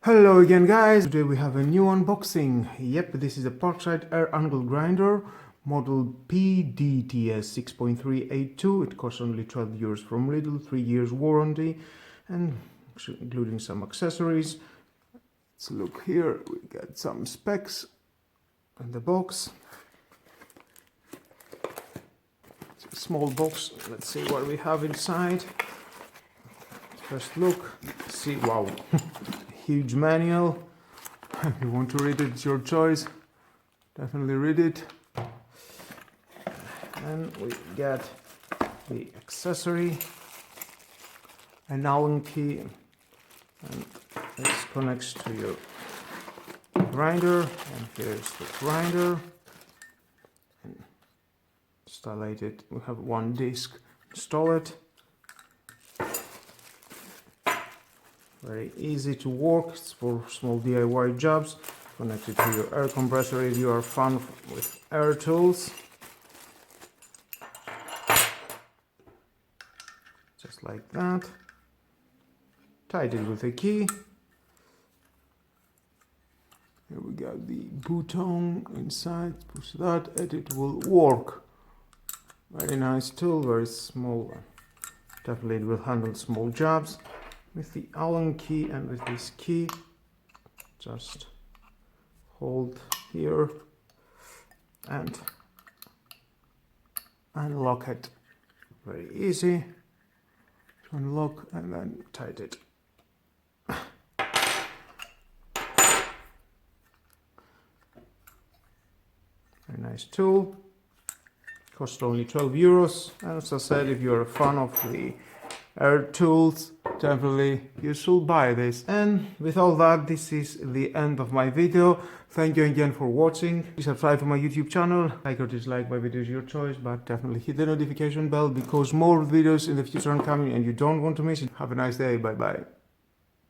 Hello again guys, today we have a new unboxing. Yep, this is a Parkside air angle grinder, model PDTS 6.382. It costs only 12 euros from Lidl, 3 years warranty, and including some accessories. Let's look here, we got some specs in the box. It's a small box, let's see what we have inside. First look, see, wow. Huge manual. If you want to read it, it's your choice. Definitely read it. And we get the accessory, an Allen key, and this connects to your grinder. And here's the grinder. And install it. We have one disc. Install it. Very easy to work, it's for small DIY jobs. Connected to your air compressor if you are fun with air tools. Just like that. Tied it with a key. Here we got the button inside, push that and it will work. Very nice tool, very small. Definitely it will handle small jobs. With the Allen key and with this key, just hold here and unlock it. Very easy to unlock and then tight it. Very nice tool. Cost only 12 euros. And as I said, if you're a fan of the air tools, definitely you should buy this. And with all that, this is the end of my video. Thank you again for watching. Please subscribe to my YouTube channel. Like or dislike my video is your choice, but definitely hit the notification bell because more videos in the future are coming and you don't want to miss it. Have a nice day. Bye bye.